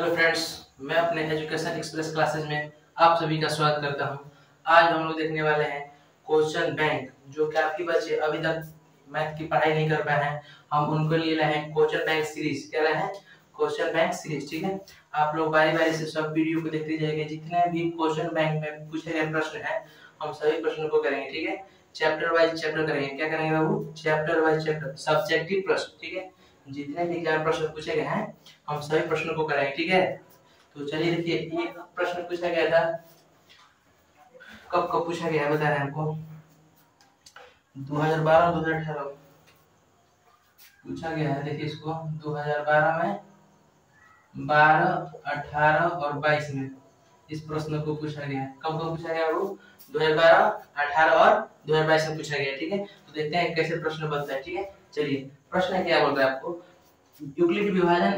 Hello friends, मैं अपने education express classes में आप सभी का स्वागत करता हूं। आज हम लोग देखने वाले हैं क्वेश्चन बैंक। जो कि आपके बच्चे अभी तक मैथ की पढ़ाई नहीं कर पाए हैं, हम उनको लिए लाए हैं क्वेश्चन बैंक सीरीज। क्या लाए हैं? Question bank series. ठीक है, आप लोग बारी बारी से सब वीडियो को देखते जाइए। जितने भी क्वेश्चन बैंक में पूछे गए प्रश्न हैं, हम सभी प्रश्नों को करेंगे। ठीक है, चैप्टर वाइज चैप्टर करेंगे। क्या करेंगे बाबू? चैप्टर वाइज चैप्टर, सब्जेक्टिव प्रश्न। ठीक है, जितने भी एग्जाम प्रश्न पूछे गए हैं हम सभी प्रश्नों को कराएंगे। ठीक है, तो चलिए देखिए, एक प्रश्न पूछा गया था। कब कब पूछा गया है बता रहे हैं हमको? 2012 2018 पूछा गया है। देखिए इसको 2012 में, 12, 18 और 22 में इस प्रश्न को पूछा गया है। कब कब पूछा गया वो? 2012, 18 और 2022 में पूछा गया है। ठीक है, तो देखते हैं कैसे प्रश्न बनता है। ठीक है, चलिए प्रश्न क्या बोल रहा है आपको? यूक्लिड विभाजन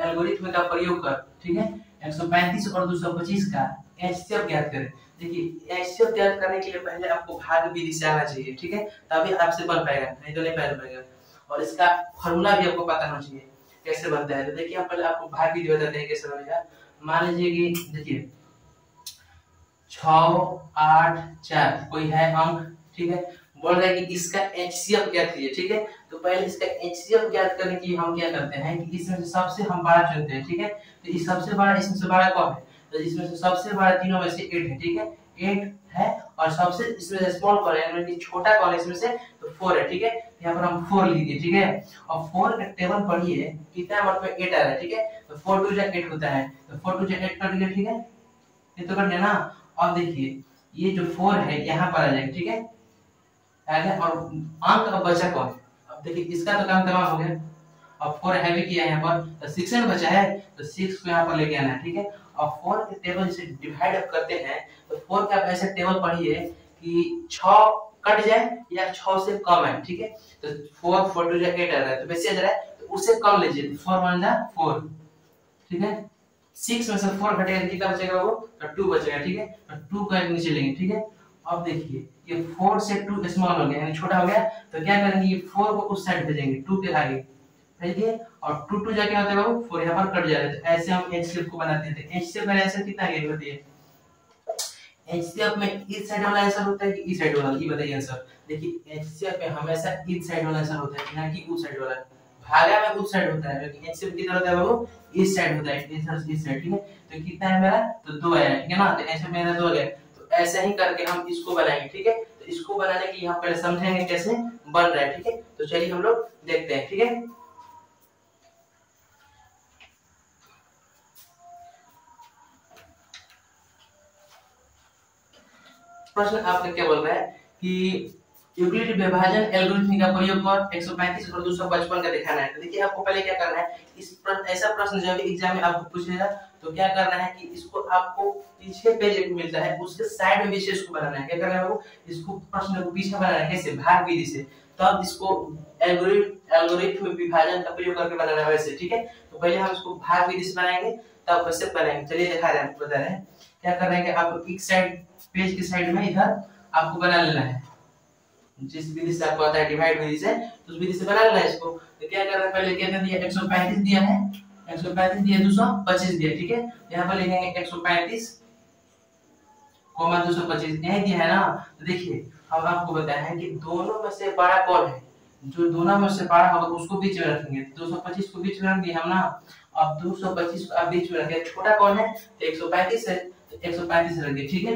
एल्गोरिथ्म का प्रयोग कर, ठीक है, 135 और 225 का एचसीएफ ज्ञात करें। देखिए एचसीएफ ज्ञात करने के लिए पहले आपको भाग विधि से आना चाहिए। ठीक है, तभी आपसे बन पाएगा, नहीं तो नहीं बन पाएगा। और इसका फॉर्मूला भी आपको पता होना चाहिए कैसे बनता है। तो देखिए हम पहले आपको भाग विधि बताते हैं कैसे बनेगा। मान लीजिए कि देखिए 6, 8, 4 कोई है अंक। ठीक है, बोल रहा है कि इसका एचसीएफ ज्ञात कीजिए। ठीक है, तो पहले इसका एचसीएफ ज्ञात करने के लिए हम क्या करते हैं कि इसमें से सबसे हम बड़ा चुनते हैं। ठीक है, तो इस सबसे बड़ा, इसमें से बड़ा कौन है? तो इसमें से सबसे बड़ा तीनों में से 8 है। ठीक है, 8 है। और सबसे इसमें से स्मॉल कौन है, यानी कि छोटा कौन है इसमें से? तो 4 है। ठीक है, यहाँ पर हम 4 लिख दिए। ठीक है, और 4 का टेबल पढ़िए, कितना मतलब 8 आ रहा है। ठीक है, तो 4 2 8 होता है, तो 4 2 8 कर दिया। ठीक है, ये तो कर दिया ना। और देखिए ये जो 4 है यहाँ पर आ जाएगा। ठीक है, आगे। और अंक अब बचा कौन? अब देखिए इसका तो काम तमाम हो गया। अब 4 हैवी किया यहाँ पर, तो 6 बचा है, तो 6 को यहाँ पर लेके आना है। ठीक है, और 4 के टेबल से डिवाइड अप करते हैं, तो 4 का आप ऐसे टेबल पढ़िए कि 6 कट जाए या 6 से कम है। ठीक है, तो 4 4 2 8 आ रहा है, तो वैसे आ रहा है, तो उससे कम लीजिए। 4 1 4। ठीक है, 6 में से 4 घटेगा, कितना बचेगा वो? तो 2 बचेगा। ठीक है, तो 2 का नीचे लेंगे। ठीक है, अब देखिए ये 4 से 2 स्मॉल हो गया, यानी छोटा हो गया, तो क्या करेंगे, ये 4 को उस साइड भेजेंगे, 2 के आगे भेजिए। और 2 2 जाके होता है बाबू 4 यहाँ पर कट जा रहा है। तो ऐसे हम एचसीएफ को बनाते थे। एचसीएफ का आंसर कितना आ गया बताइए? एचसीएफ में इस साइड वाला आंसर होता है कि इस साइड वाला? ये बताइए आंसर। देखिए एचसीएफ में हमेशा इस साइड वाला आंसर होता है, ना कि उस साइड वाला। भागा में उस साइड होता है, लेकिन एचसीएफ किधर होता है बाबू? इस साइड होता है, इस साइड। ठीक है, तो कितना है मेरा? तो 2 आया। ठीक है ना, तो ऐसे मेरा 2 आ गया। तो ऐसे ही करके हम इसको बनाएंगे। ठीक है, तो इसको बनाने के लिए हम पहले समझेंगे कैसे बन रहा है। ठीक है, तो चलिए हम लोग देखते हैं। ठीक है, प्रश्न आपका क्या बोल रहा है कि यूक्लिड विभाजन एल्गोरिथम का प्रयोग कर 135 और 255 का दिखाना है। तो देखिए आपको पहले क्या करना है, ऐसा प्रश्न जब एग्जाम में आपको पूछेगा तो क्या करना है कि इसको आपको पीछे पेज मिलता है, उसके साइड में भी से इसको बनाना है। क्या करना है वो? इसको प्रश्न को पीछे बनाना है। कैसे? भाग विधि से। तब इसको एल्गोरिथम विभाजन का प्रयोग करके बनाना है वैसे। ठीक है, तो पहले हम इसको भाग विधि से बनाएंगे, तब कैसे बनाएंगे चलिए दिखा रहे हैं, बता रहे हैं। क्या कर रहे हैं कि आपको एक साइड, पेज की साइड में इधर आपको बना लेना है, जिस विधि से आपको आता है डिवाइड विधि से, तो उस विधि से बना लेना है इसको। तो क्या करना है, पहले क्या दिया? 135 दिया है, 135 दिया, 225 दिया। ठीक है, यहाँ पर लिखेंगे 135 225 यही दिया है ना। तो देखिए अब आपको बताया है कि दोनों में से बड़ा कौन है। जो दोनों में से बड़ा होगा उसको बीच में रखेंगे। 225 को बीच में रख दिया हम ना। अब 225 को आप बीच में रखेंगे, छोटा कौन है? तो 135 है, तो 135 रख दिए। ठीक है,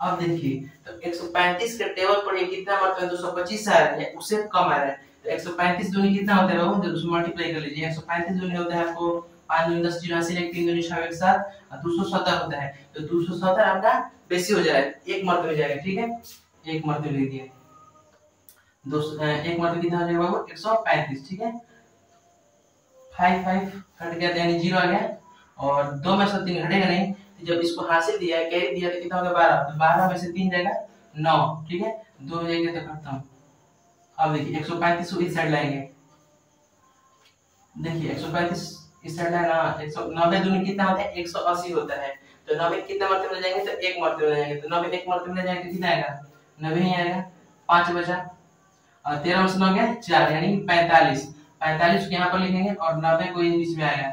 अब देखिए तो 135 के टेबल पर ये कितना मतलब 225 आ रहा है, उससे कम आ रहा है। तो 135 दूनी कितना होता है बाबू? जब उसको मल्टीप्लाई कर लीजिए। 135 दूनी होता है आपको 5 दूनी 10 84, 1 3 दूनी 6 1 7 और 270 होता है। तो 270 आपका बेसी हो जाएगा, एक मर्तबे में जाएगा। ठीक है, एक मर्तबे लिख दिए। एक मर्तबे कितना हो जाएगा बाबू? 135। ठीक है, 5 5 कट गया, यानी 0 आ गया। और 2 में से 3 घटेगा नहीं, जब इसको हासिल दिया है, कैरी दिया, तो कितना होगा? 12। तो 12 में से 3 जाएगा 9। ठीक है, 2 जाएगा तो खत्म। अब देखिए 135 को इस साइड लाएंगे। देखिए 135 इस साइड लाना, 190 दूनी कितना होता है? 180 होता है। तो 90 कितना मर्तबे में जाएंगे? तो एक मर्तबे में जाएंगे। तो 90 एक मर्तबे में जाएंगे तो कितना आएगा? 90 ही आएगा। 5 बचा, और 13 में से 9 गया 4, यानी 45। 45 को यहाँ पर लिखेंगे और 90 को बीच में आएगा,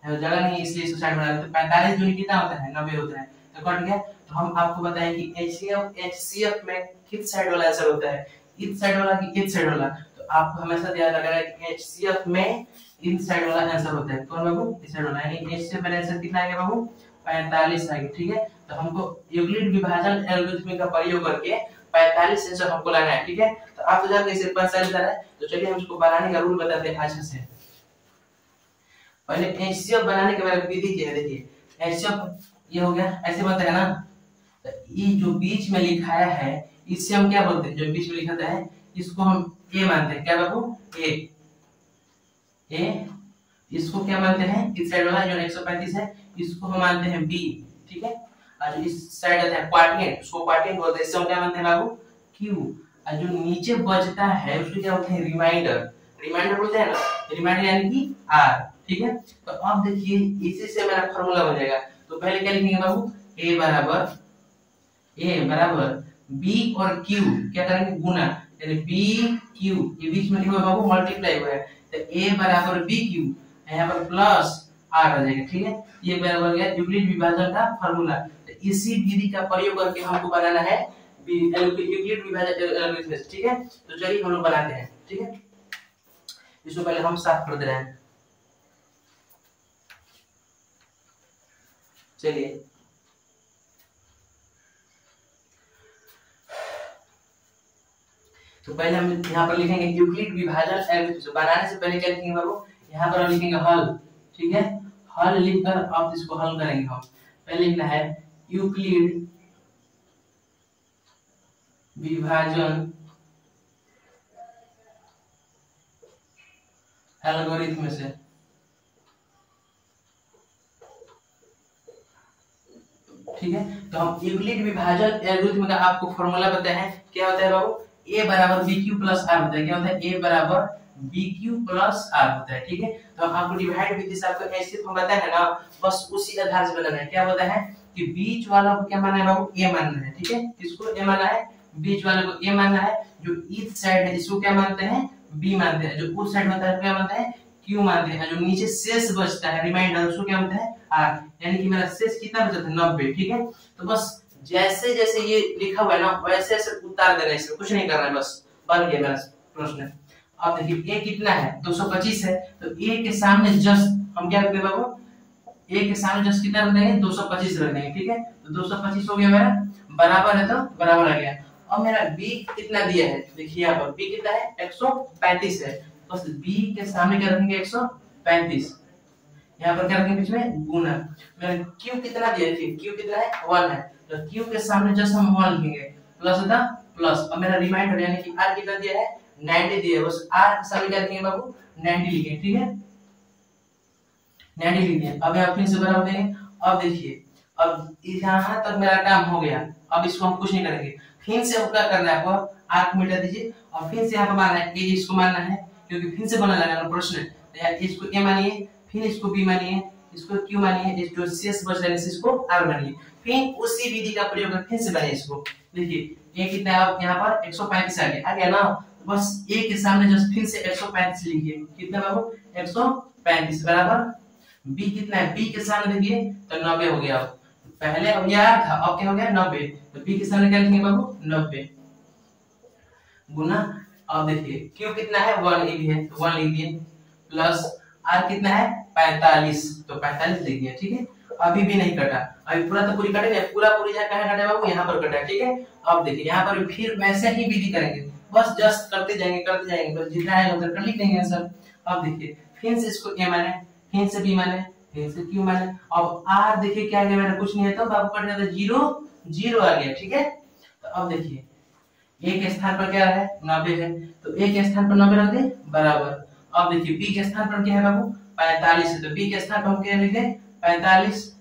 जगह नहीं इसलिए इसको साइड बना देते। 45 दूनी कितना होता है 90 होता है, तो कट गया। तो हम आपको बताएं कि HCF में किस साइड वाला आंसर होता है, इस साइड वाला कि इस साइड वाला। तो आपको हमेशा याद रखना है कि HCF में इन साइड वाला आंसर होता है। कौन बाबू, इस साइड वाला, यानी HCF में आंसर कितना आएगा बाबू 45 आएगा, ठीक है। तो हमको यूक्लिड विभाजन एल्गोरिथम का प्रयोग करके 45 आंसर हमको लाना है, ठीक है। तो आप तो जानते हैं इसे 45 लाना है, तो चलिए हम इसको बनाने का रूल बताते हैं अच्छे से। पहले HCF बनाने के बाद विधि क्या है, देखिए HCF ये हो गया, ऐसे बनता है ना। तो ये जो बीच में लिखाया है इससे हम क्या बोलते हैं, जो बीच में लिखा है इसको हम A मानते हैं, क्या बाबू A। इसको क्या मानते हैं, इस साइड वाला जो 135 है इसको हम मानते हैं B, ठीक है। और जो इस साइड आता है क्वाड्रेंट, उसको क्वाड्रेंट बोलते हैं, इससे हम क्या मानते हैं बाबू Q। और जो नीचे बचता है उसको क्या बोलते हैं रिमाइंडर, रिमाइंडर बोलते हैं ना, रिमाइंडर यानी कि R, ठीक है। तो अब देखिए इसी से मेरा फार्मूला बन जाएगा। तो पहले क्या लिखेंगे बाबू A बराबर B और Q क्या करेंगे गुना, यानी B Q ये बीच में लिखा बाबू मल्टीप्लाई हुआ है, तो A बराबर B Q, यहाँ पर प्लस R आ जाएगा, ठीक है। ये बराबर गया यूक्लिड विभाजन का फार्मूला। तो इसी विधि का प्रयोग करके हमको बनाना है यूक्लिड विभाजन एल्गोरिथम, ठीक है। तो चलिए हम लोग बनाते हैं, ठीक है। इसको पहले हम साफ कर दे रहे हैं, चलिए। तो पहले हम यहाँ पर लिखेंगे यूक्लिड विभाजन एल्गोरिथम। बनाने से पहले क्या लिखेंगे बाबू, यहाँ पर हम लिखेंगे हल, ठीक है। हल लिखकर अब इसको हल करेंगे हम। पहले लिखना है यूक्लिड विभाजन एल्गोरिथम से, ठीक है। तो हम यूक्लिड विभाजन एल्गोरिथम का आपको फॉर्मूला बताए हैं, क्या होता है बाबू A बराबर BQ प्लस R होता है, क्या होता है A बराबर BQ प्लस R होता है, ठीक है। तो हम आपको डिवाइड विधि से आपको ऐसे हम बताया है ना, बस उसी आधार से बनाना है। क्या होता है कि बीच वाला को क्या मानना है बाबू A मानना है, ठीक है। किसको A मानना है, बीच वाले को A मानना है। जो इस साइड है इसको क्या मानते हैं B मानते हैं, जो उस साइड होता है क्या मानते हैं Q मानते हैं। जो नीचे शेष बचता है रिमाइंडर उसको क्या मानते हैं R, यानी कि मेरा शेष कितना बचा था 90, ठीक है। तो बस जैसे जैसे ये लिखा हुआ है ना वैसे ऐसे उतार देना है, इसमें कुछ नहीं करना है, बस बन गया मेरा प्रश्न। अब देखिए A कितना है 225 है, तो A के सामने जस्ट हम क्या रख देंगे बाबू, A के सामने जस्ट कितना रख देंगे 225 रख देंगे, ठीक है। तो 225 हो गया मेरा, बराबर है तो बराबर आ गया। अब मेरा B कितना दिया है, देखिए यहाँ पर B कितना है 135 है, बस B के सामने क्या रखेंगे 135, यहाँ पर क्या रखेंगे बीच में गुना। मेरा Q कितना दिया है, Q कितना है 1 है, तो Q के सामने जस्ट हम 1 लिखेंगे, प्लस होता प्लस। अब मेरा रिमाइंडर यानी कि R कितना दिया है 90 दिया है, बस R के सामने क्या लिखेंगे बाबू 90 लिखेंगे, ठीक है 90 लिख दिया। अब यहाँ फिर से बराबर देंगे। अब देखिए अब यहाँ तक मेरा काम हो गया, अब इसको हम कुछ नहीं करेंगे, फिर से हम क्या करना है आपको R को मिटा दीजिए और फिर से यहाँ पर मानना है A, इसको मानना है क्योंकि फिर से बना लगा प्रश्न। तो इसको A मानिए, फिर इसको B मानिए, इसको Q मानिए, जो शेष बच रहा है इसको R मानिए, फिर उसी विधि का प्रयोग करके फिर से बनाइए इसको। देखिए A कितना है यहाँ पर 135 आ गया ना, बस A के सामने जस्ट फिर से 135 लिखिए, कितना बाबू 135 बराबर B कितना है, B के सामने देखिए तो 90 हो गया। पहले अब यार था, अब क्या हो गया 90, तो B के सामने क्या लिखेंगे बाबू 90 गुना। अब देखिए Q कितना है 1 ये भी है तो 1 लिख दिए, प्लस R कितना है 45 तो 45 लिख दिया, ठीक है। अभी भी नहीं कटा, अभी पूरा तो पूरी कटे, पूरा पूरी जगह कहां कटा बाबू यहाँ पर कटा, ठीक है। अब देखिए यहाँ पर फिर वैसे ही विधि करेंगे, बस जस्ट करते जाएंगे, बस जितना है उतना कर लिखेंगे आंसर। अब देखिए फिर से इसको A माने, फिर से B माने, फिर से Q माने। अब R देखिए क्या आ गया मेरा, कुछ नहीं है तो बाबू कट जाता 0 0 आ गया, ठीक है। तो अब देखिए A के स्थान पर क्या है 90 है, तो A के स्थान पर 90 रख दे बराबर। अब देखिए B के स्थान पर क्या है बाबू 45 है, तो B के स्थान पर हम क्या लिखेंगे 45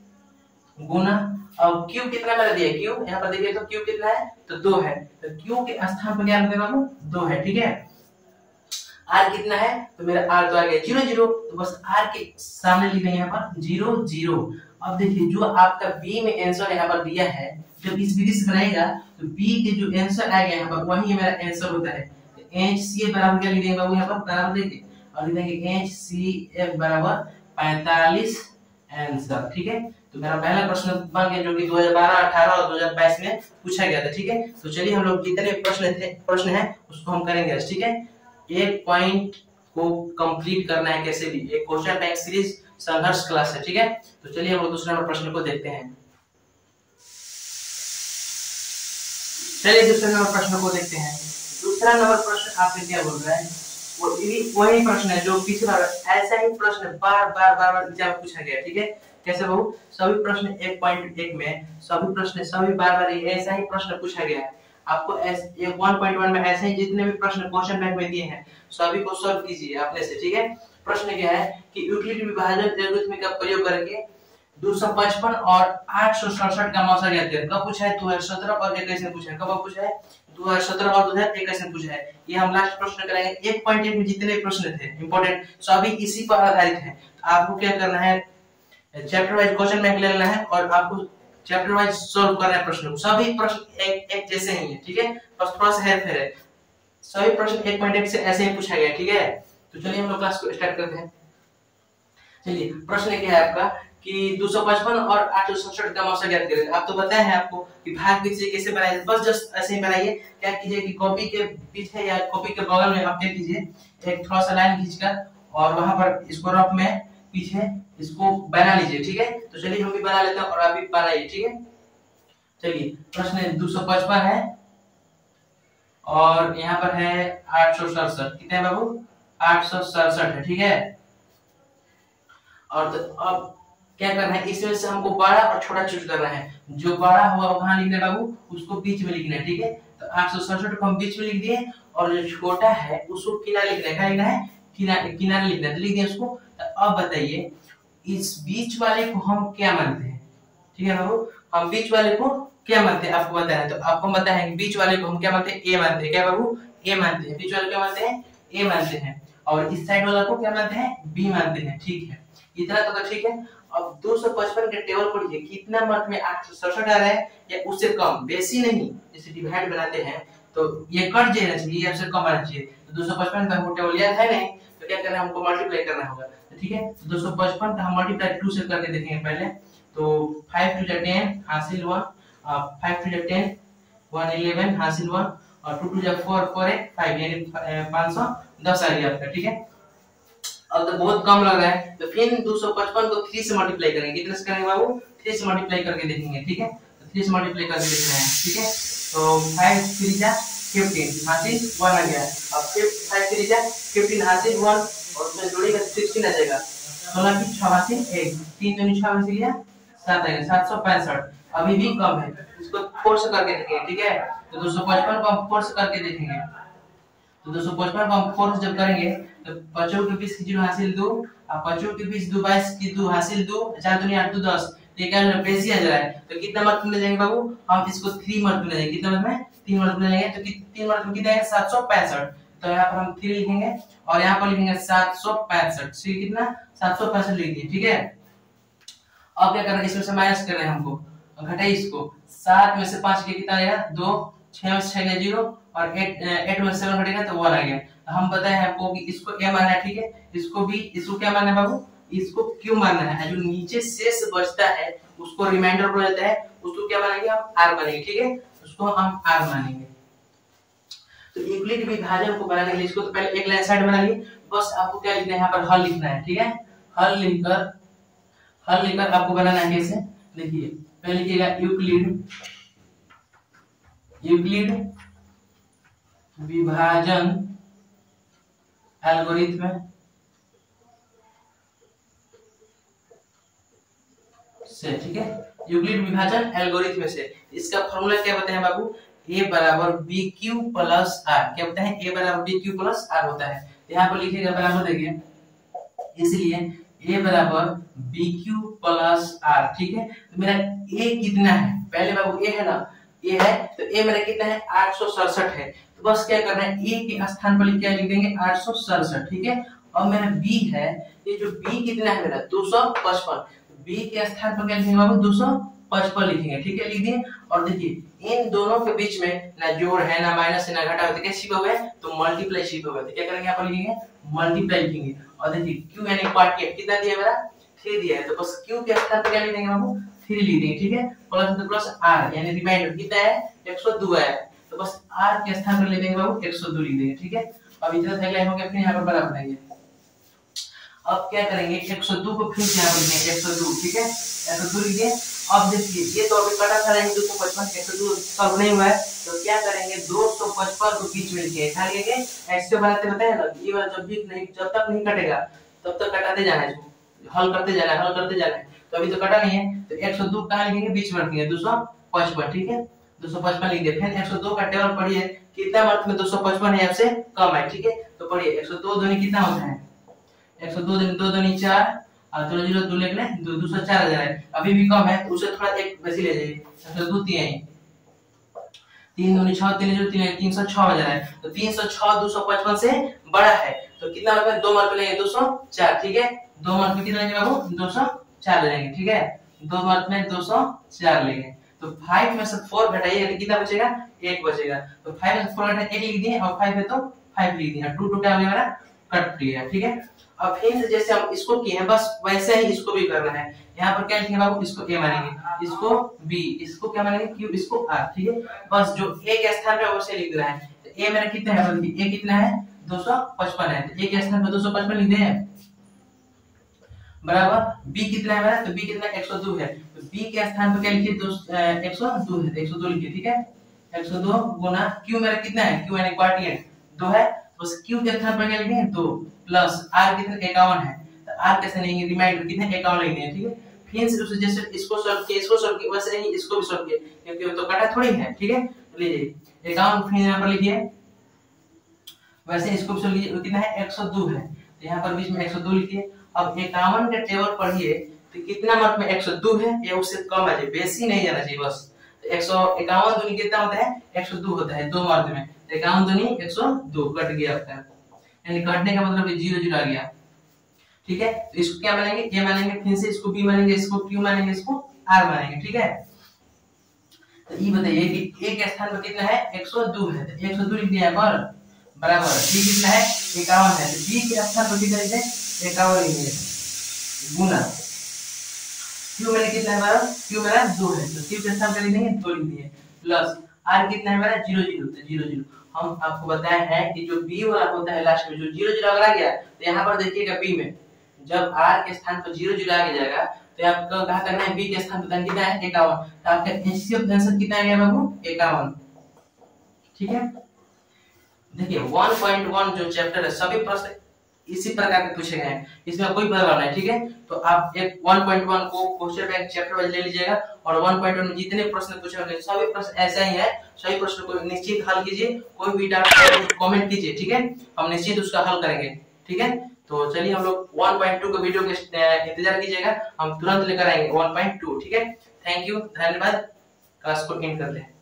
गुना। अब Q कितना मेरा दिया Q, यहाँ पर देखिए तो Q कितना है तो 2 है, तो Q के स्थान पर क्या रख देना बाबू 2 है, ठीक है। R कितना है तो मेरा R तो आ गया 0 0, तो बस R के सामने लिख देंगे यहाँ पर 0 0। अब देखिए जो आपका B में आंसर यहाँ पर दिया है, जब इस विधि से बनाएगा तो B के जो आंसर आएगा यहाँ पर वही मेरा आंसर होता है। तो HCF बराबर क्या लिख देंगे बाबू यहाँ पर बराबर देखिए और लिख देंगे HCF बराबर 45 आंसर। ठीक है, तो मेरा पहला प्रश्न बन गया जो कि 2012, 18 और 2022 में पूछा गया था। ठीक है, तो चलिए हम लोग जितने प्रश्न है उसको हम करेंगे। ठीक है, एक पॉइंट को कंप्लीट करना है कैसे भी, एक क्वेश्चन बैंक सीरीज संघर्ष क्लास है। ठीक है, तो चलिए हम लोग दूसरे नंबर प्रश्न को देखते हैं। चलिए दूसरे नंबर प्रश्न को देखते हैं। दूसरा नंबर प्रश्न आपसे क्या बोल रहा है, वही प्रश्न है जो पिछला, ऐसा ही प्रश्न बार बार बार बार एग्जाम में पूछा गया। ठीक है, कैसे बहू, सभी प्रश्न 1.1 में सभी बार बार ऐसा ही प्रश्न पूछा गया है। आपको 1.1 में ऐसे ही जितने भी प्रश्न क्वेश्चन बैंक में दिए हैं सभी को सॉल्व कीजिए अपने से। ठीक है, प्रश्न क्या है कि यूक्लिड विभाजन एल्गोरिथम का प्रयोग करके 255 और 867 का मौसा ज्ञात करें। कब पूछा है, 2017 और 21 में पूछा है। कब पूछा है, 2017 और 2021 में पूछा है। ये हम लास्ट प्रश्न करेंगे। 1.1 में जितने प्रश्न थे इंपॉर्टेंट सभी इसी पर आधारित हैं। आपको क्या करना है, चैप्टर वाइज क्वेश्चन बैंक ले लेना है और आपको चैप्टर वाइज सॉल्व करना है प्रश्न को। सभी प्रश्न एक जैसे ही है। ठीक है, बस थोड़ा सा हेरफेर है। सभी प्रश्न 1.1 से ऐसे ही पूछा गया। ठीक है, तो चलिए हम लोग क्लास को स्टार्ट करते हैं। चलिए प्रश्न क्या है आपका कि 255 और 867 का मौसा ज्ञात करें। आप तो बताया है आपको कि भाग पीछे कैसे बनाए, बस जस्ट ऐसे ही बनाइए। क्या कीजिए कि कॉपी के पीछे या कॉपी के बगल में आप क्या कीजिए, एक थोड़ा सा लाइन खींचकर और वहां पर इसको रफ में पीछे इसको बना लीजिए। ठीक है, तो चलिए हम भी बना लेते हैं और आप भी बनाइए। ठीक है, चलिए प्रश्न 255 है और यहाँ पर है 867। कितने हैं बाबू, 867 है। ठीक है, और तो अब क्या करना है, इसमें से हमको बड़ा और छोटा चूज करना है। जो बड़ा हुआ वो कहाँ लिखना है बाबू, उसको बीच में लिखना है। ठीक है, तो 867 को हम बीच में लिख दिए और जो छोटा है उसको किनारे लिखना है। क्या लिखना है, किनारे लिखना है, तो लिख दिया उसको। तो अब बताइए इस बीच वाले को हम क्या मानते हैं। ठीक है बाबू, हम बीच वाले को क्या मानते हैं आपको बताया है। तो आपको बताया है कि बीच वाले को हम क्या मानते हैं, ए मानते हैं। क्या बाबू, ए मानते हैं। बीच वाले क्या मानते हैं, ए मानते हैं। और इस साइड वाला को क्या मानते हैं, बी मानते हैं। ठीक है, इतना तो ठीक है। अब 255 के टेबल पर ये कितना मार्क में 867 आ रहा है या उससे कम, बेसी नहीं। जैसे डिवाइड बनाते हैं तो ये कट जाना चाहिए, ये उससे कम आना चाहिए। तो 255 का हमको टेबल याद है नहीं, तो क्या करना है, हमको मल्टीप्लाई करना होगा। तो ठीक है, तो 255 का हम मल्टीप्लाई 2 से करके देखेंगे पहले। तो 5 टू 10 हासिल 1, 5 टू 10 111 हासिल 1 और 2 टू 4 4 5 यानी 510 आ गया आपका। ठीक है, अब तो बहुत कम लग रहा है, तो फिर 255 को 3 से मल्टीप्लाई करेंगे। कितने से करेंगे बाबू, 3 से मल्टीप्लाई करके देखेंगे। ठीक है, तो 3 से मल्टीप्लाई करके देख रहे हैं। ठीक है, तो 5 3 जा 15 हासिल 1 आ गया। अब 5 3 जा 15 हासिल 1 और उसमें जोड़ेगा 16 आ जाएगा। 16 की 6 हासिल 1, 3 दूनी 6 हासिल गया 7 आएगा, 765। अभी भी कम है, इसको 4 से करके देखेंगे। ठीक है, तो 255 को हम 4 से करके देखेंगे। तो 255 को हम 4 से जब करेंगे तो 5 के 20 की 0 हासिल 2 और 5 के 20 2 22 की 2 हासिल 2 4 दूनी 8 2 10। ये क्या है, बेसी आ जा रहा है। तो कितना मार्क में जाएंगे बाबू, हम इसको 3 मार्क में जाएंगे। कितना मार्क में, 3 मार्क में जाएंगे। तो 3 मार्क में कितना है, 765। तो यहाँ पर हम 3 लिखेंगे और यहाँ पर लिखेंगे 765। तो कितना, 765 लिख दिए। ठीक है, अब क्या करना है, इसमें से माइनस करना है हमको, घटाइए इसको। 7 में से 5 के कितना आएगा, 2, 6 में से 6 गया 0 और 8 में से 7 घटेगा तो 1 आ गया। तो हम बताए हैं आपको कि इसको क्या मानना है। ठीक है, इसको भी, इसको क्या मानना है बाबू, इसको क्यों मानना है, जो नीचे शेष बचता है उसको रिमाइंडर बोला जाता है, उसको क्या मानेंगे हम, आर मानेंगे। ठीक है, उसको हम आर मानेंगे। तो यूक्लिड विभाजन को बनाने के लिए इसको तो पहले एक लाइन साइड बना लिए, बस आपको क्या लिखना है, यहाँ पर हल लिखना है। ठीक है, हल लिखकर आपको बनाना है। कैसे देखिए, पहले लिखिएगा यूक्लिड विभाजन एल्गोरिथ्म से। ठीक है, यूक्लिड विभाजन एल्गोरिथ्म से इसका फॉर्मूला क्या बताए हैं बाबू, a बराबर bq प्लस r। क्या बताए हैं, a बराबर bq प्लस r होता है। यहाँ पर लिखिएगा बराबर, देखिए इसलिए a बराबर bq प्लस r। ठीक है, तो मेरा a कितना है, पहले बाबू a है ना, a है तो a मेरा कितना है, 867 है। तो बस क्या करना है, a के स्थान पर क्या लिख देंगे, 867। ठीक है, और मेरा b है, ये जो b कितना है मेरा 255, b के स्थान पर क्या लिखेंगे बाबू, 255 लिखेंगे। ठीक है, लिख दिए। और देखिए इन दोनों के बीच में ना जोड़ है ना माइनस है ना घटा है, तो क्या छिपा हुआ है, तो मल्टीप्लाई छिपा हुआ है। तो क्या करेंगे, यहाँ पर लिखेंगे मल्टीप्लाई लिखेंगे। और देखिए q यानी क्वाड्रेटिक कितना दिया मेरा 3 दिया है, तो बस q के स्थान पर क्या लिख देंगे बाबू 3 लिख देंगे, ठीक है। प्लस तो प्लस r यानी रिमाइंडर कितना है 102 है, तो बस r के स्थान पर लिख देंगे बाबू 102 लिख देंगे, ठीक है। अब इतना थक लाइन हो गया, फिर यहाँ पर बराबर बनाएंगे। अब क्या करेंगे 102 को फिर से यहाँ पर लिखेंगे 102, ठीक है 102 लिख दिए। अब देखिए ये तो अभी कटा था रहेंगे 255, 102 सॉल्व नहीं हुआ है, तो क्या करेंगे 255 को बीच में लिखेंगे, क्या लिखेंगे ऐसे बनाते बताया ना, ये वाला जब तक नहीं कटेगा तब तक कटाते जाना है, हल करते जाना है, हल करते जाना है। तो अभी तो कटा नहीं है, तो 102 कहां लिखेंगे बीच में रखेंगे 255, ठीक है 255 लिख दिया। फिर 102 का टेबल पढ़िए कितना मार्क में 255 है, आपसे कम है, ठीक है। तो पढ़िए 102 दूनी कितना होता है, 102 2 दूनी 4 और 2 0 2 लिखना 204 आ जाए, अभी भी कम है तो उसे थोड़ा एक वैसे ले जाइए। 102 3 दूनी 6 3 0 3 306 आ जा रहा है, तो 306 255 से बड़ा है, तो कितना मार्क में 2 मार्क लेंगे 204, ठीक है 2 मार्क में कितना लेंगे बाबू 204 लेंगे, ठीक है 2 मार्क में 204 लेंगे। तो 5 में से 4 घटाइए तो कितना बचेगा 1 बचेगा, तो 5 में से 4 घटाए 1 लिख दिए और 5 है तो 5 लिख दिए, 2 क्या हो गया हमारा कट गया, ठीक है। अब फिर से जैसे हम इसको किए हैं बस वैसे ही इसको भी करना है। यहाँ पर क्या लिखेंगे बाबू, इसको a मानेंगे, इसको b, इसको क्या मानेंगे q, इसको r, ठीक है। बस जो a के स्थान पे वैसे लिख देना है। तो a मेरा कितना है, a कितना है 255 है, तो a के स्थान पे 255 लिख दें बराबर। b कितना है मेरा, तो b कितना 102 है, तो b के स्थान पर क्या लिखिए 102 है, 102 लिखिए, ठीक है 102 गुना q मेरा कितना है, q यानी क्वाड्रेंट 2 है, बस q के स्थान पर क्या लिखेंगे 2 प्लस r कितना 51 है, तो r कैसे लेंगे रिमाइंडर कितने 51 लेंगे, ठीक है। फिर से दूसरे जैसे इसको सॉल्व किए इसको सॉल्व किए वैसे ही इसको भी सॉल्व किए, क्योंकि वो तो कटा थोड़ी है, ठीक है। तो लीजिए 51 फिर यहां पर लिखिए, वैसे इसको भी सॉल्व कीजिए, कितना है 102 है, तो यहां पर बीच में 102 लिखिए। अब 51 का टेबल पढ़िए तो कितना मार्क में 102 है, ये उससे कम है, बेसी नहीं जाना चाहिए बस। तो 151 दूनी कितना होता है 102 होता है 2 मार्क में, 51 दूनी 102 कट गया आपका, यानी काटने का मतलब 0 0 आ गया, ठीक है। तो इसको क्या मानेंगे a मानेंगे, फिर से इसको b मानेंगे, इसको q मानेंगे, इसको r मानेंगे, ठीक है। तो ये बताइए कि a के स्थान पर कितना है 102 है, तो 102 लिख दिया पर बराबर b कितना है 51 है, तो b के स्थान पर कितना लिखेंगे 51 लिखेंगे गुना q मेरा कितना है बराबर, q मेरा 2 है, तो q के स्थान पर लिखेंगे 2 लिख दिए प्लस r कितना है मेरा 0 0, तो 0 0 हम आपको बताया है कि जो b वाला होता है लास्ट में जो 0 0 अगर आ गया तो यहाँ पर देखिएगा b में जब r के स्थान पर 0 0 आ जाएगा तो आपको कहा करना है b के स्थान पर कितना है 51, तो आपका एचसीएफ आंसर कितना आ गया बाबू 51, ठीक है। देखिए 1.1 जो चैप्टर है सभी प्रश्न इसी प्रकार के पूछे गए हैं, इसमें कोई बदलाव नहीं, ठीक है। तो आप एक 1.1 को क्वेश्चन बैंक चैप्टर वाइज ले लीजिएगा और 1.1 में जितने प्रश्न पूछे होंगे सभी प्रश्न ऐसा ही है, सभी प्रश्न को निश्चित हल कीजिए, कोई भी डाउट कमेंट कीजिए, ठीक है हम निश्चित उसका हल करेंगे, ठीक है। तो चलिए हम लोग 1.2 के वीडियो के इंतजार कीजिएगा, हम तुरंत लेकर आएंगे 1.2, ठीक है। थैंक यू, धन्यवाद, क्लास को एंड कर लें।